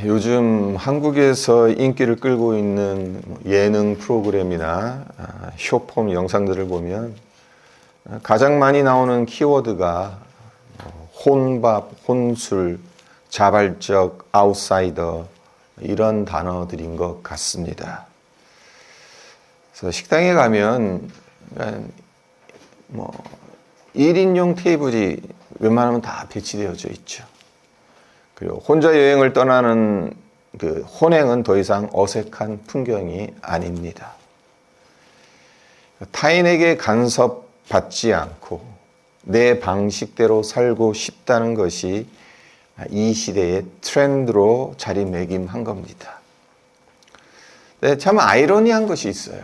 요즘 한국에서 인기를 끌고 있는 예능 프로그램이나 쇼폼 영상들을 보면 가장 많이 나오는 키워드가 혼밥, 혼술, 자발적, 아웃사이더 이런 단어들인 것 같습니다. 그래서 식당에 가면 1인용 테이블이 웬만하면 다 배치되어져 있죠. 그리고 혼자 여행을 떠나는 그 혼행은 더 이상 어색한 풍경이 아닙니다. 타인에게 간섭받지 않고 내 방식대로 살고 싶다는 것이 이 시대의 트렌드로 자리매김한 겁니다. 네, 참 아이러니한 것이 있어요.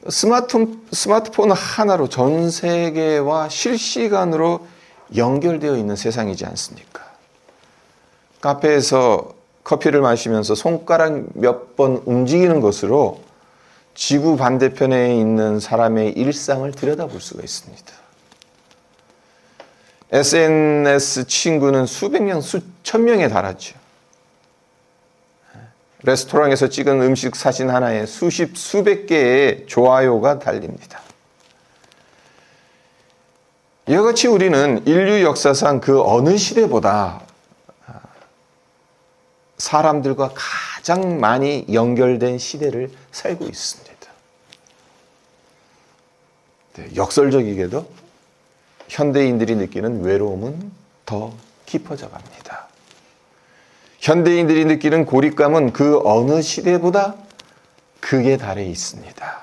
스마트폰 하나로 전 세계와 실시간으로 연결되어 있는 세상이지 않습니까? 카페에서 커피를 마시면서 손가락 몇 번 움직이는 것으로 지구 반대편에 있는 사람의 일상을 들여다볼 수가 있습니다. SNS 친구는 수백 명, 수천 명에 달하죠. 레스토랑에서 찍은 음식 사진 하나에 수백 개의 좋아요가 달립니다. 이와 같이 우리는 인류 역사상 그 어느 시대보다 사람들과 가장 많이 연결된 시대를 살고 있습니다. 네, 역설적이게도 현대인들이 느끼는 외로움은 더 깊어져 갑니다. 현대인들이 느끼는 고립감은 그 어느 시대보다 극에 달해 있습니다.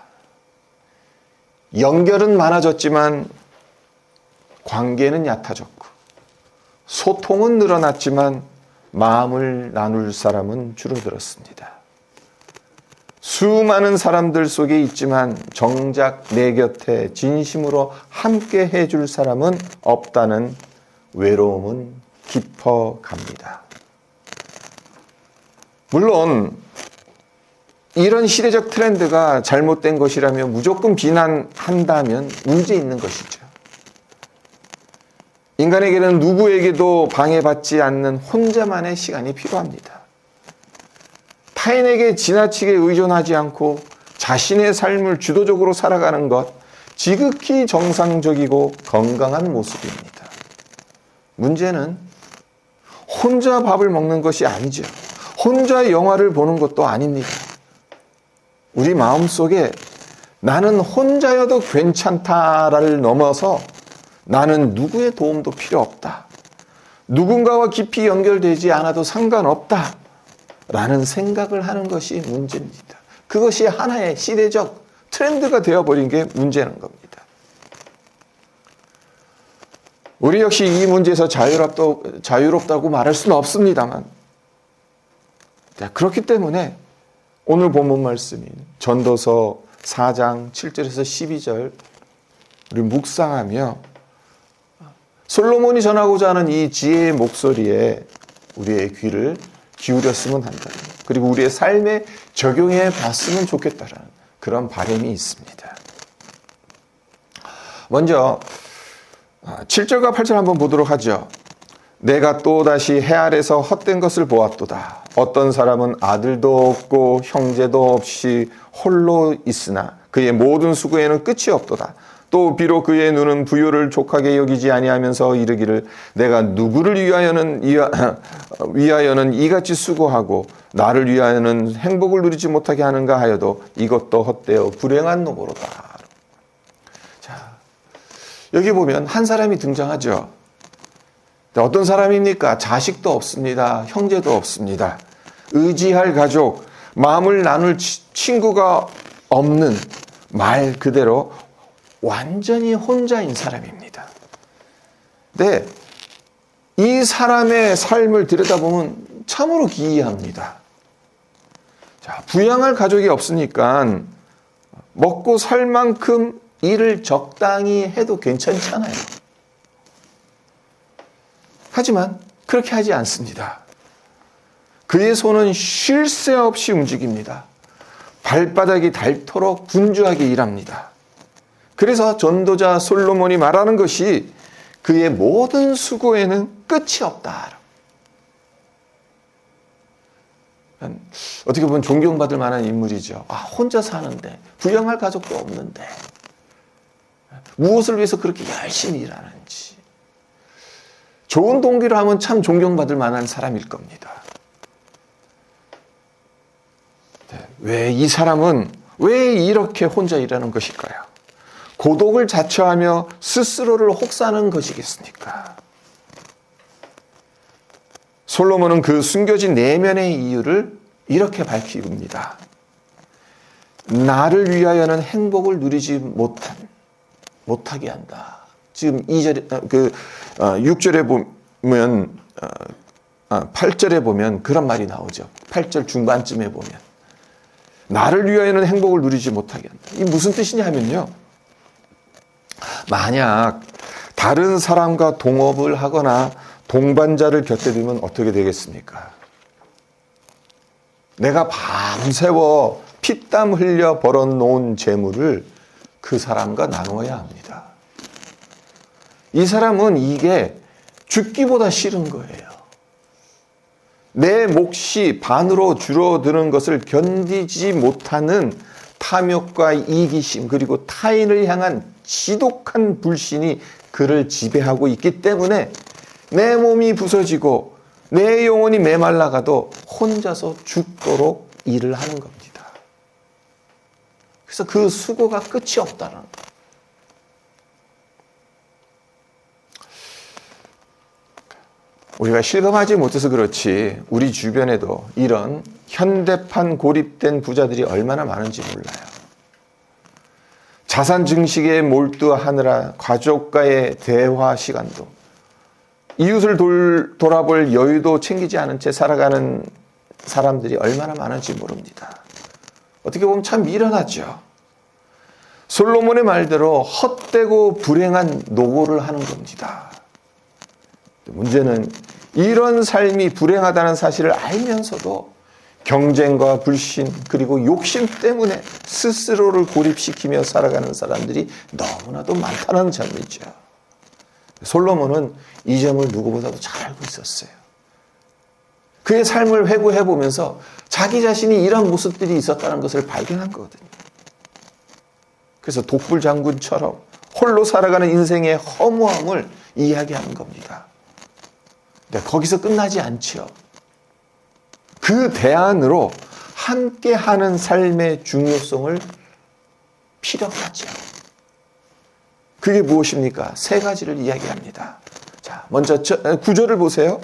연결은 많아졌지만 관계는 얕아졌고 소통은 늘어났지만 마음을 나눌 사람은 줄어들었습니다. 수많은 사람들 속에 있지만 정작 내 곁에 진심으로 함께 해줄 사람은 없다는 외로움은 깊어갑니다. 물론 이런 시대적 트렌드가 잘못된 것이라며 무조건 비난한다면 문제 있는 것이죠. 인간에게는 누구에게도 방해받지 않는 혼자만의 시간이 필요합니다. 타인에게 지나치게 의존하지 않고 자신의 삶을 주도적으로 살아가는 것, 지극히 정상적이고 건강한 모습입니다. 문제는 혼자 밥을 먹는 것이 아니죠. 혼자 영화를 보는 것도 아닙니다. 우리 마음속에 나는 혼자여도 괜찮다를 넘어서 나는 누구의 도움도 필요 없다. 누군가와 깊이 연결되지 않아도 상관없다. 라는 생각을 하는 것이 문제입니다. 그것이 하나의 시대적 트렌드가 되어버린 게 문제라는 겁니다. 우리 역시 이 문제에서 자유롭다고 말할 수는 없습니다만, 그렇기 때문에 오늘 본문 말씀인 전도서 4장 7절에서 12절 우리 묵상하며 솔로몬이 전하고자 하는 이 지혜의 목소리에 우리의 귀를 기울였으면 한다. 그리고 우리의 삶에 적용해 봤으면 좋겠다는 그런 바람이 있습니다. 먼저 7절과 8절 한번 보도록 하죠. 내가 또다시 해 아래서 헛된 것을 보았도다. 어떤 사람은 아들도 없고 형제도 없이 홀로 있으나 그의 모든 수고에는 끝이 없도다. 또 비록 그의 눈은 부요를 족하게 여기지 아니하면서 이르기를 내가 누구를 위하여는 이같이 수고하고 나를 위하여는 행복을 누리지 못하게 하는가 하여도 이것도 헛되어 불행한 노고로다. 자, 여기 보면 한 사람이 등장하죠. 어떤 사람입니까? 자식도 없습니다. 형제도 없습니다. 의지할 가족, 마음을 나눌 친구가 없는 말 그대로 완전히 혼자인 사람입니다. 네, 이 사람의 삶을 들여다보면 참으로 기이합니다. 자, 부양할 가족이 없으니까 먹고 살 만큼 일을 적당히 해도 괜찮잖아요. 하지만 그렇게 하지 않습니다. 그의 손은 쉴 새 없이 움직입니다. 발바닥이 닳도록 분주하게 일합니다. 그래서 전도자 솔로몬이 말하는 것이 그의 모든 수고에는 끝이 없다. 어떻게 보면 존경받을 만한 인물이죠. 혼자 사는데, 부양할 가족도 없는데, 무엇을 위해서 그렇게 열심히 일하는지. 좋은 동기로 하면 참 존경받을 만한 사람일 겁니다. 왜 이 사람은 왜 이렇게 혼자 일하는 것일까요? 고독을 자처하며 스스로를 혹사하는 것이겠습니까? 솔로몬은 그 숨겨진 내면의 이유를 이렇게 밝힙니다. 나를 위하여는 행복을 누리지 못하게 한다. 지금 6절에 보면, 8절에 보면 그런 말이 나오죠. 8절 중반쯤에 보면. 나를 위하여는 행복을 누리지 못하게 한다. 이게 무슨 뜻이냐면요. 만약 다른 사람과 동업을 하거나 동반자를 곁에 두면 어떻게 되겠습니까? 내가 밤새워 피땀 흘려 벌어놓은 재물을 그 사람과 나누어야 합니다. 이 사람은 이게 죽기보다 싫은 거예요. 내 몫이 반으로 줄어드는 것을 견디지 못하는 탐욕과 이기심 그리고 타인을 향한 지독한 불신이 그를 지배하고 있기 때문에 내 몸이 부서지고 내 영혼이 메말라가도 혼자서 죽도록 일을 하는 겁니다. 그래서 그 수고가 끝이 없다는 거예요. 우리가 실감하지 못해서 그렇지 우리 주변에도 이런 현대판 고립된 부자들이 얼마나 많은지 몰라요. 자산 증식에 몰두하느라 가족과의 대화 시간도 이웃을 돌아볼 여유도 챙기지 않은 채 살아가는 사람들이 얼마나 많은지 모릅니다. 어떻게 보면 참 미련하죠. 솔로몬의 말대로 헛되고 불행한 노고를 하는 겁니다. 문제는 이런 삶이 불행하다는 사실을 알면서도 경쟁과 불신 그리고 욕심 때문에 스스로를 고립시키며 살아가는 사람들이 너무나도 많다는 점이죠. 솔로몬은 이 점을 누구보다도 잘 알고 있었어요. 그의 삶을 회고해 보면서 자기 자신이 이런 모습들이 있었다는 것을 발견한 거거든요. 그래서 독불 장군처럼 홀로 살아가는 인생의 허무함을 이야기하는 겁니다. 근데 거기서 끝나지 않죠. 그 대안으로 함께하는 삶의 중요성을 피력하죠. 그게 무엇입니까? 세 가지를 이야기합니다. 자, 먼저 9절을 보세요.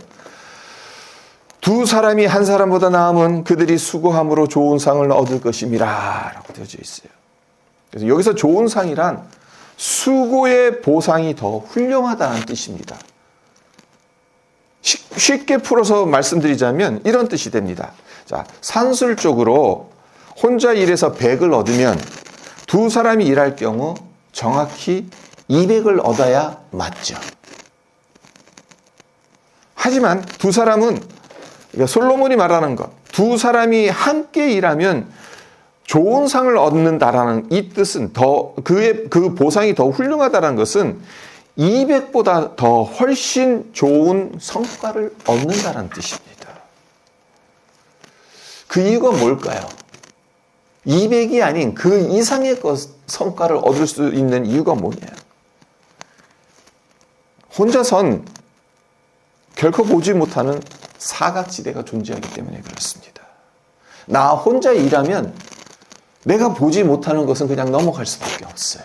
두 사람이 한 사람보다 나으면 그들이 수고함으로 좋은 상을 얻을 것임이라 라고 되어져 있어요. 그래서 여기서 좋은 상이란 수고의 보상이 더 훌륭하다는 뜻입니다. 쉽게 풀어서 말씀드리자면 이런 뜻이 됩니다. 자, 산술적으로 혼자 일해서 100을 얻으면 두 사람이 일할 경우 정확히 200을 얻어야 맞죠. 하지만 두 사람은, 그러니까 솔로몬이 말하는 것, 두 사람이 함께 일하면 좋은 상을 얻는다라는 이 뜻은 그 보상이 더 훌륭하다는 것은 200보다 더 훨씬 좋은 성과를 얻는다는 뜻입니다. 그 이유가 뭘까요? 200이 아닌 그 이상의 성과를 얻을 수 있는 이유가 뭐냐? 혼자선 결코 보지 못하는 사각지대가 존재하기 때문에 그렇습니다. 나 혼자 일하면 내가 보지 못하는 것은 그냥 넘어갈 수밖에 없어요.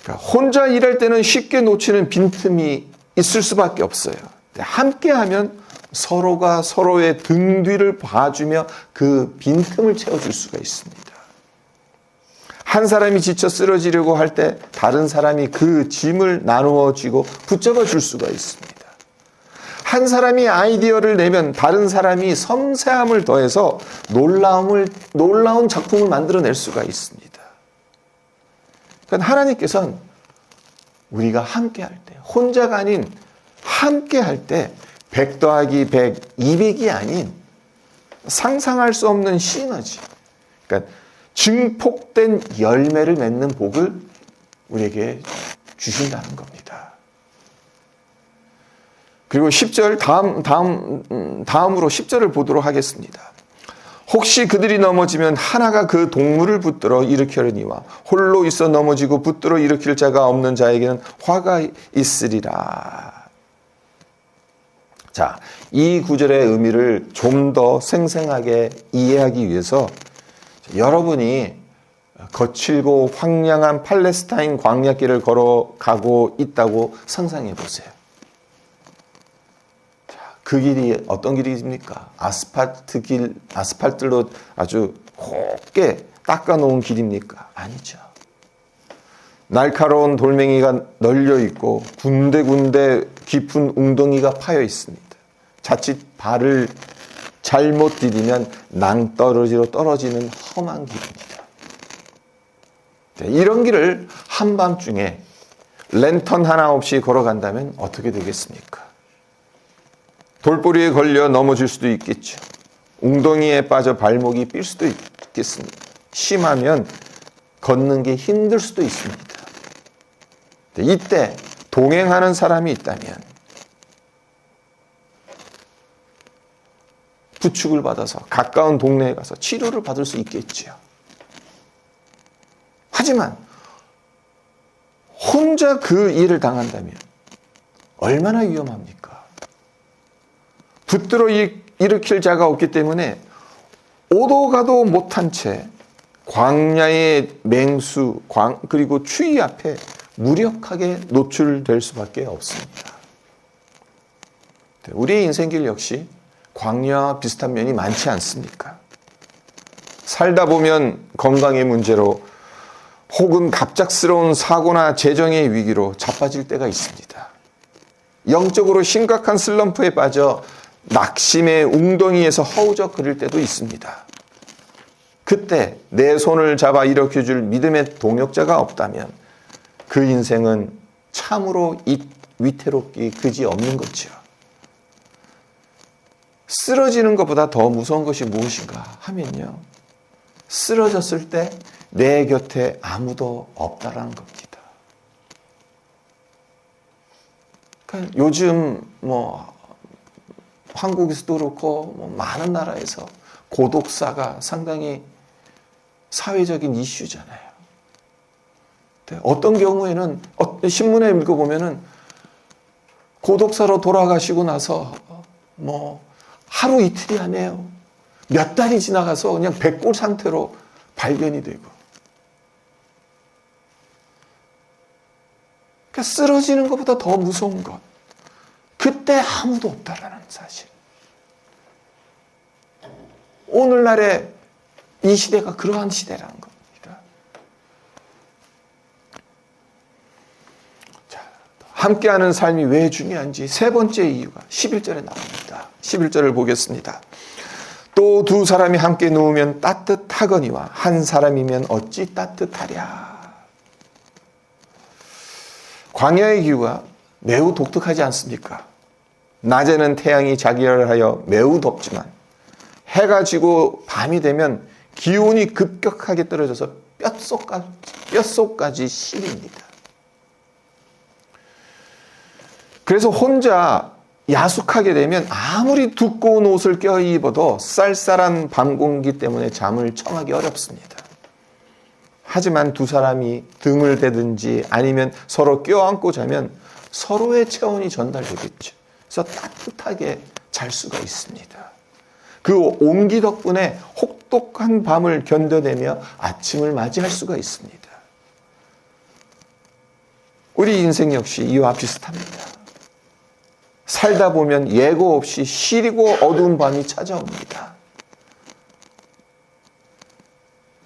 그러니까 혼자 일할 때는 쉽게 놓치는 빈틈이 있을 수밖에 없어요. 함께하면 서로가 서로의 등 뒤를 봐주며 그 빈틈을 채워줄 수가 있습니다. 한 사람이 지쳐 쓰러지려고 할 때 다른 사람이 그 짐을 나누어 쥐고 붙잡아 줄 수가 있습니다. 한 사람이 아이디어를 내면 다른 사람이 섬세함을 더해서 놀라운 작품을 만들어낼 수가 있습니다. 그러니까 하나님께서는 우리가 함께할 때, 혼자가 아닌 함께할 때 100 더하기 100, 200이 아닌 상상할 수 없는 시너지, 그러니까 증폭된 열매를 맺는 복을 우리에게 주신다는 겁니다. 그리고 10절 다음으로 10절을 보도록 하겠습니다. 혹시 그들이 넘어지면 하나가 그 동물을 붙들어 일으키려니와 홀로 있어 넘어지고 붙들어 일으킬 자가 없는 자에게는 화가 있으리라. 자, 이 구절의 의미를 좀 더 생생하게 이해하기 위해서 여러분이 거칠고 황량한 팔레스타인 광야길을 걸어가고 있다고 상상해 보세요. 그 길이 어떤 길입니까? 아스팔트로 아주 곱게 닦아놓은 길입니까? 아니죠. 날카로운 돌멩이가 널려 있고 군데군데 깊은 웅덩이가 파여 있습니다. 자칫 발을 잘못 디디면 낭떠러지로 떨어지는 험한 길입니다. 이런 길을 한밤중에 랜턴 하나 없이 걸어간다면 어떻게 되겠습니까? 돌뿌리에 걸려 넘어질 수도 있겠죠. 웅덩이에 빠져 발목이 삘 수도 있겠습니다. 심하면 걷는 게 힘들 수도 있습니다. 이때 동행하는 사람이 있다면 부축을 받아서 가까운 동네에 가서 치료를 받을 수 있겠지요. 하지만 혼자 그 일을 당한다면 얼마나 위험합니까? 붙들어 일으킬 자가 없기 때문에 오도 가도 못한 채 광야의 맹수 그리고 추위 앞에 무력하게 노출될 수밖에 없습니다. 우리의 인생길 역시 광야와 비슷한 면이 많지 않습니까? 살다 보면 건강의 문제로 혹은 갑작스러운 사고나 재정의 위기로 자빠질 때가 있습니다. 영적으로 심각한 슬럼프에 빠져 낙심의 웅덩이에서 허우적거릴 때도 있습니다. 그때 내 손을 잡아 일으켜줄 믿음의 동역자가 없다면 그 인생은 참으로 위태롭기 그지없는 거죠. 쓰러지는 것보다 더 무서운 것이 무엇인가 하면요, 쓰러졌을 때 내 곁에 아무도 없다라는 겁니다. 그러니까 요즘 한국에서도 그렇고 많은 나라에서 고독사가 상당히 사회적인 이슈잖아요. 어떤 경우에는 신문에 읽어보면은 고독사로 돌아가시고 나서 하루 이틀이 아니에요. 몇 달이 지나가서 그냥 백골 상태로 발견이 되고. 그러니까 쓰러지는 것보다 더 무서운 것. 그때 아무도 없다라는 사실. 오늘날의 이 시대가 그러한 시대라는 겁니다. 자, 함께하는 삶이 왜 중요한지 세 번째 이유가 11절에 나옵니다. 11절을 보겠습니다. 또 두 사람이 함께 누우면 따뜻하거니와 한 사람이면 어찌 따뜻하랴. 광야의 기후가 매우 독특하지 않습니까? 낮에는 태양이 자결하여 매우 덥지만 해가 지고 밤이 되면 기온이 급격하게 떨어져서 뼛속까지 시립니다. 그래서 혼자 야숙하게 되면 아무리 두꺼운 옷을 껴입어도 쌀쌀한 밤 공기 때문에 잠을 청하기 어렵습니다. 하지만 두 사람이 등을 대든지 아니면 서로 껴안고 자면 서로의 체온이 전달되겠죠. 그래서 따뜻하게 잘 수가 있습니다. 그 온기 덕분에 혹독한 밤을 견뎌내며 아침을 맞이할 수가 있습니다. 우리 인생 역시 이와 비슷합니다. 살다 보면 예고 없이 시리고 어두운 밤이 찾아옵니다.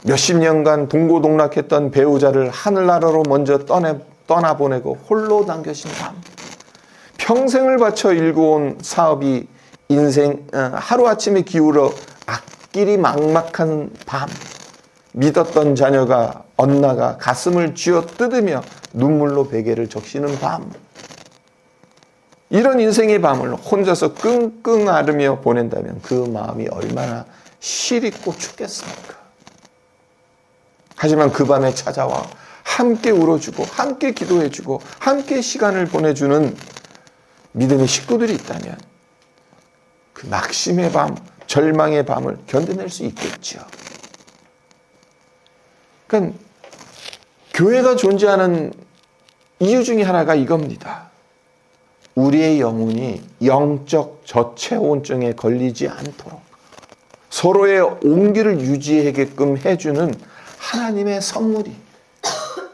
몇십 년간 동고동락했던 배우자를 하늘나라로 먼저 떠나보내고 홀로 남겨진 밤. 평생을 바쳐 일궈온 사업이 인생 하루아침에 기울어 앞길이 막막한 밤. 믿었던 자녀가 엇나가 가슴을 쥐어 뜯으며 눈물로 베개를 적시는 밤. 이런 인생의 밤을 혼자서 끙끙 앓으며 보낸다면 그 마음이 얼마나 시립고 춥겠습니까? 하지만 그 밤에 찾아와 함께 울어주고 함께 기도해주고 함께 시간을 보내주는 믿음의 식구들이 있다면 그 낙심의 밤, 절망의 밤을 견뎌낼 수 있겠죠. 그러니까 교회가 존재하는 이유 중에 하나가 이겁니다. 우리의 영혼이 영적 저체온증에 걸리지 않도록 서로의 온기를 유지하게끔 해주는 하나님의 선물이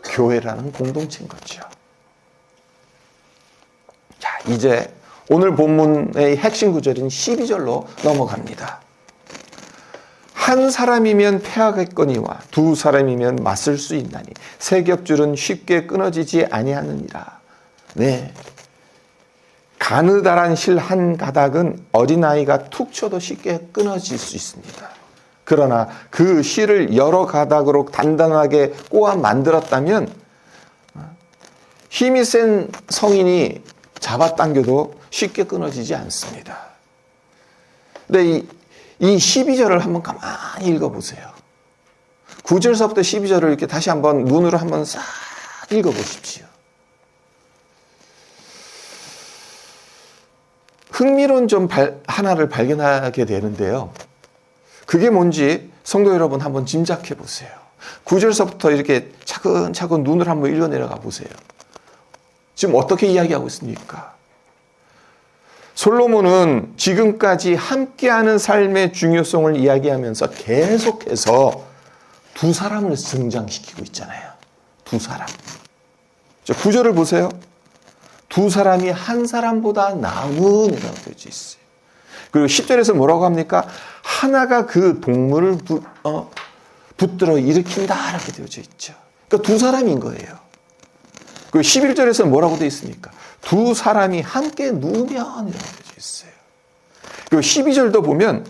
교회라는 공동체인 거죠. 자, 이제 오늘 본문의 핵심 구절인 12절로 넘어갑니다. 한 사람이면 패하겠거니와 두 사람이면 맞설 수 있나니 세 겹줄은 쉽게 끊어지지 아니하느니라. 네, 가느다란 실 한 가닥은 어린아이가 툭 쳐도 쉽게 끊어질 수 있습니다. 그러나 그 실을 여러 가닥으로 단단하게 꼬아 만들었다면 힘이 센 성인이 잡아당겨도 쉽게 끊어지지 않습니다. 근데 이 12절을 한번 가만히 읽어보세요. 9절서부터 12절을 이렇게 다시 한번 눈으로 한번 싹 읽어보십시오. 흥미로운 점 하나를 발견하게 되는데요. 그게 뭔지 성도 여러분 한번 짐작해 보세요. 9절서부터 이렇게 차근차근 눈을 한번 읽어 내려가 보세요. 지금 어떻게 이야기하고 있습니까? 솔로몬은 지금까지 함께하는 삶의 중요성을 이야기하면서 계속해서 두 사람을 등장시키고 있잖아요. 두 사람. 9절을 보세요. 두 사람이 한 사람보다 나은 이라고 되어져 있어요. 그리고 10절에서 뭐라고 합니까? 하나가 그 동물을 붙들어 일으킨다 이렇게 되어져 있죠. 그러니까 두 사람인 거예요. 그리고 11절에서 뭐라고 되어 있습니까? 두 사람이 함께 누우면 이라고 되어져 있어요. 그리고 12절도 보면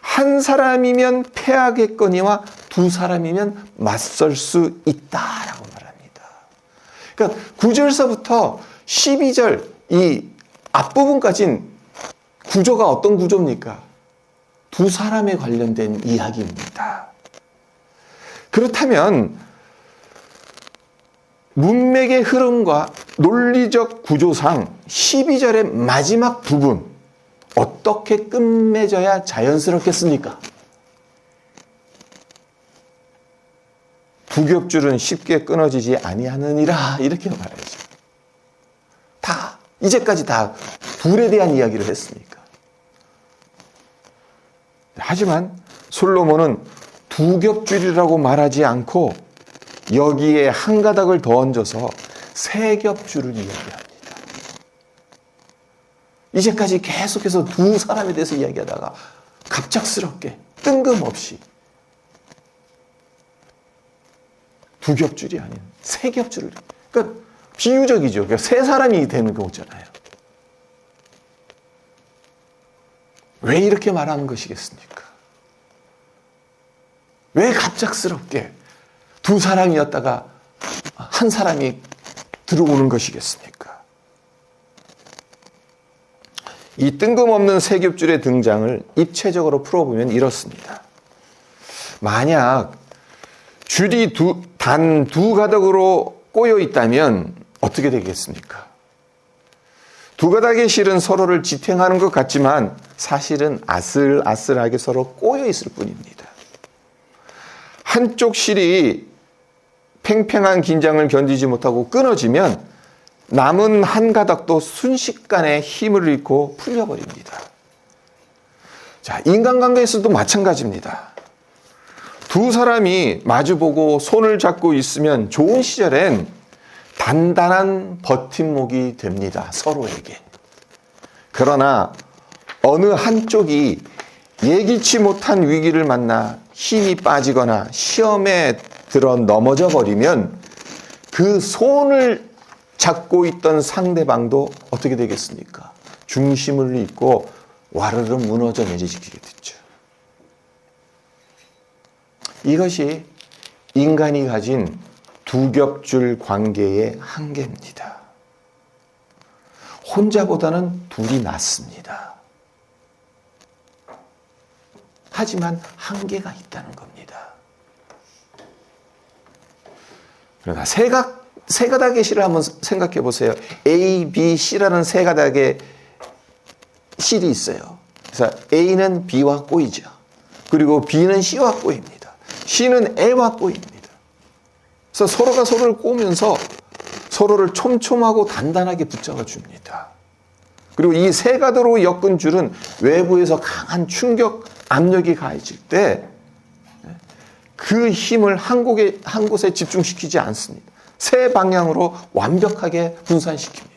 한 사람이면 패하겠거니와 두 사람이면 맞설 수 있다라고 말합니다. 그러니까 9절서부터 12절 이 앞부분까지는 구조가 어떤 구조입니까? 두 사람에 관련된 이야기입니다. 그렇다면 문맥의 흐름과 논리적 구조상 12절의 마지막 부분 어떻게 끝맺어야 자연스럽겠습니까? 두 겹줄은 쉽게 끊어지지 아니하느니라 이렇게 말하죠. 이제까지 다 둘에 대한 이야기를 했으니까. 하지만 솔로몬은 두 겹줄이라고 말하지 않고 여기에 한 가닥을 더 얹어서 세 겹줄을 이야기합니다. 이제까지 계속해서 두 사람에 대해서 이야기하다가 갑작스럽게 뜬금없이 두 겹줄이 아닌 세 겹줄을. 그러니까 비유적이죠. 그러니까 세 사람이 되는 거잖아요. 왜 이렇게 말하는 것이겠습니까? 왜 갑작스럽게 두 사람이었다가 한 사람이 들어오는 것이겠습니까? 이 뜬금없는 세 겹줄의 등장을 입체적으로 풀어보면 이렇습니다. 만약 줄이 단 두 가닥으로 꼬여 있다면 어떻게 되겠습니까? 두 가닥의 실은 서로를 지탱하는 것 같지만 사실은 아슬아슬하게 서로 꼬여 있을 뿐입니다. 한쪽 실이 팽팽한 긴장을 견디지 못하고 끊어지면 남은 한 가닥도 순식간에 힘을 잃고 풀려버립니다. 자, 인간관계에서도 마찬가지입니다. 두 사람이 마주보고 손을 잡고 있으면 좋은 시절엔 단단한 버팀목이 됩니다. 서로에게. 그러나 어느 한쪽이 예기치 못한 위기를 만나 힘이 빠지거나 시험에 들어 넘어져 버리면 그 손을 잡고 있던 상대방도 어떻게 되겠습니까? 중심을 잃고 와르르 무너져 내리게 됐죠. 이것이 인간이 가진 두 겹줄 관계의 한계입니다. 혼자보다는 둘이 낫습니다. 하지만 한계가 있다는 겁니다. 그러나 세 가닥의 실을 한번 생각해 보세요. A, B, C라는 세 가닥의 실이 있어요. 그래서 A는 B와 꼬이죠. 그리고 B는 C와 꼬입니다. C는 A와 꼬입니다. 그래서 서로가 서로를 꼬면서 서로를 촘촘하고 단단하게 붙잡아 줍니다. 그리고 이 세 가닥으로 엮은 줄은 외부에서 강한 충격, 압력이 가해질 때 그 힘을 한 곳에 집중시키지 않습니다. 세 방향으로 완벽하게 분산시킵니다.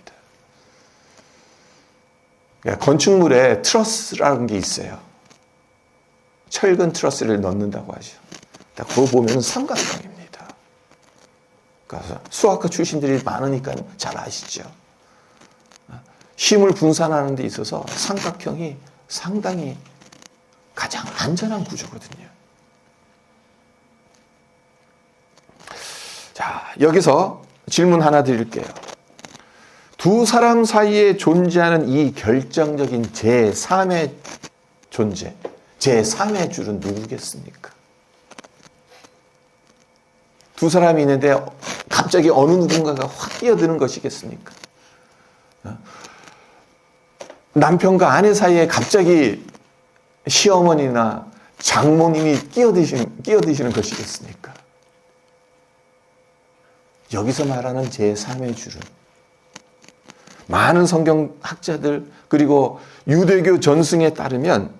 건축물에 트러스라는 게 있어요. 철근 트러스를 넣는다고 하죠. 그거 보면 삼각형입니다. 그래서 수학과 출신들이 많으니까 잘 아시죠. 힘을 분산하는 데 있어서 삼각형이 상당히 가장 안전한 구조거든요. 자, 여기서 질문 하나 드릴게요. 두 사람 사이에 존재하는 이 결정적인 제3의 존재, 제3의 줄은 누구겠습니까? 두 사람이 있는데 갑자기 어느 누군가가 확 끼어드는 것이겠습니까? 남편과 아내 사이에 갑자기 시어머니나 장모님이 끼어드시는 것이겠습니까? 여기서 말하는 제3의 줄은 많은 성경학자들 그리고 유대교 전승에 따르면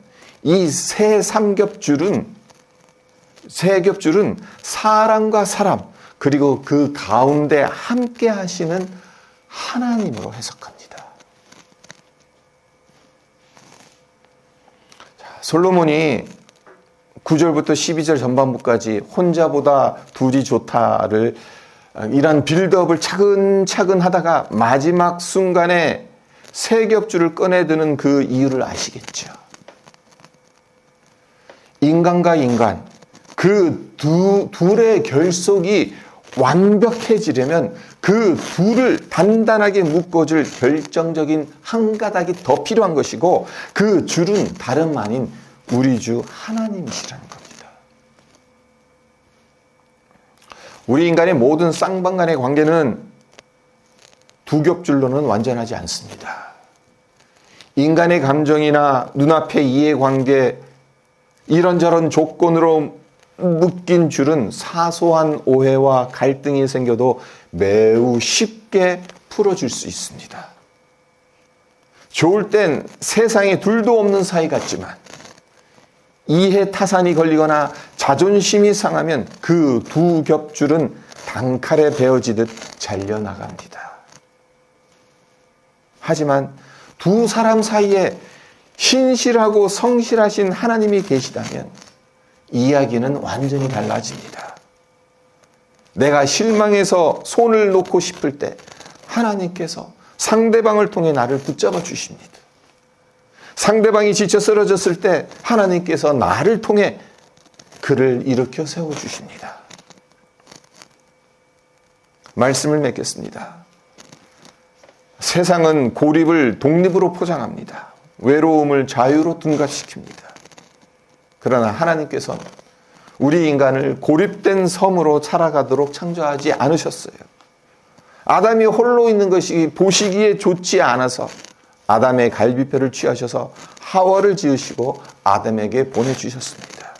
이 세 삼겹줄은 사람과 사람 그리고 그 가운데 함께 하시는 하나님으로 해석합니다. 솔로몬이 9절부터 12절 전반부까지 혼자보다 둘이 좋다를 이런 빌드업을 차근차근 하다가 마지막 순간에 세 겹줄을 꺼내드는 그 이유를 아시겠죠? 인간과 인간, 그 둘의 결속이 완벽해지려면 그 둘을 단단하게 묶어줄 결정적인 한 가닥이 더 필요한 것이고 그 줄은 다름 아닌 우리 주 하나님이시라는 겁니다. 우리 인간의 모든 쌍방간의 관계는 두 겹줄로는 완전하지 않습니다. 인간의 감정이나 눈앞의 이해관계, 이런저런 조건으로 묶인 줄은 사소한 오해와 갈등이 생겨도 매우 쉽게 풀어줄 수 있습니다. 좋을 땐 세상에 둘도 없는 사이 같지만 이해 타산이 걸리거나 자존심이 상하면 그 두 겹줄은 단칼에 베어지듯 잘려나갑니다. 하지만 두 사람 사이에 신실하고 성실하신 하나님이 계시다면 이야기는 완전히 달라집니다. 내가 실망해서 손을 놓고 싶을 때 하나님께서 상대방을 통해 나를 붙잡아 주십니다. 상대방이 지쳐 쓰러졌을 때 하나님께서 나를 통해 그를 일으켜 세워주십니다. 말씀을 맺겠습니다. 세상은 고립을 독립으로 포장합니다. 외로움을 자유로 둔갑시킵니다. 그러나 하나님께서는 우리 인간을 고립된 섬으로 살아가도록 창조하지 않으셨어요. 아담이 홀로 있는 것이 보시기에 좋지 않아서 아담의 갈비뼈를 취하셔서 하와를 지으시고 아담에게 보내주셨습니다.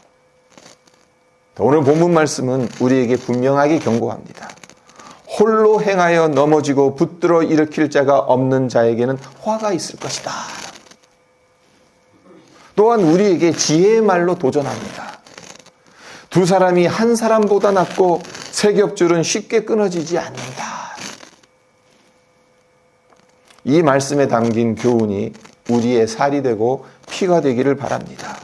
오늘 본문 말씀은 우리에게 분명하게 경고합니다. 홀로 행하여 넘어지고 붙들어 일으킬 자가 없는 자에게는 화가 있을 것이다. 또한 우리에게 지혜의 말로 도전합니다. 두 사람이 한 사람보다 낫고 세 겹줄은 쉽게 끊어지지 않는다. 이 말씀에 담긴 교훈이 우리의 살이 되고 피가 되기를 바랍니다.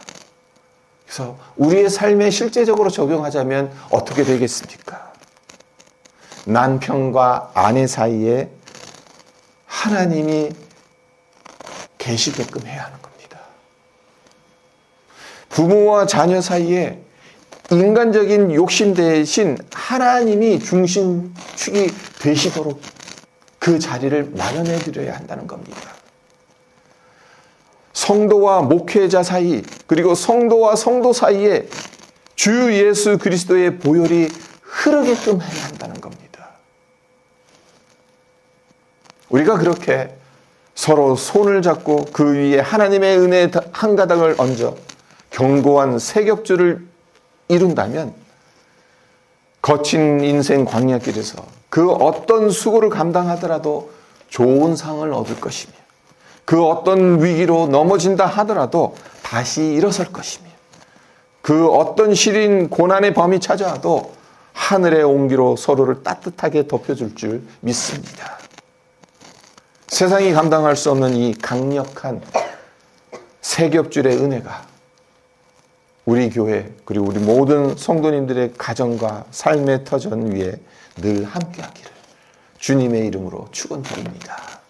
그래서 우리의 삶에 실제적으로 적용하자면 어떻게 되겠습니까? 남편과 아내 사이에 하나님이 계시게끔 해야 하는 겁니다. 부모와 자녀 사이에 인간적인 욕심 대신 하나님이 중심축이 되시도록 그 자리를 마련해 드려야 한다는 겁니다. 성도와 목회자 사이, 그리고 성도와 성도 사이에 주 예수 그리스도의 보혈이 흐르게끔 해야 한다는 겁니다. 우리가 그렇게 서로 손을 잡고 그 위에 하나님의 은혜의 한 가닥을 얹어 견고한 새 겹줄을 이룬다면 거친 인생 광야길에서 그 어떤 수고를 감당하더라도 좋은 상을 얻을 것이며 그 어떤 위기로 넘어진다 하더라도 다시 일어설 것이며 그 어떤 시린 고난의 범이 찾아와도 하늘의 온기로 서로를 따뜻하게 덮여줄 줄 믿습니다. 세상이 감당할 수 없는 이 강력한 세 겹줄의 은혜가 우리 교회 그리고 우리 모든 성도님들의 가정과 삶의 터전 위에 늘 함께하기를 주님의 이름으로 축원드립니다.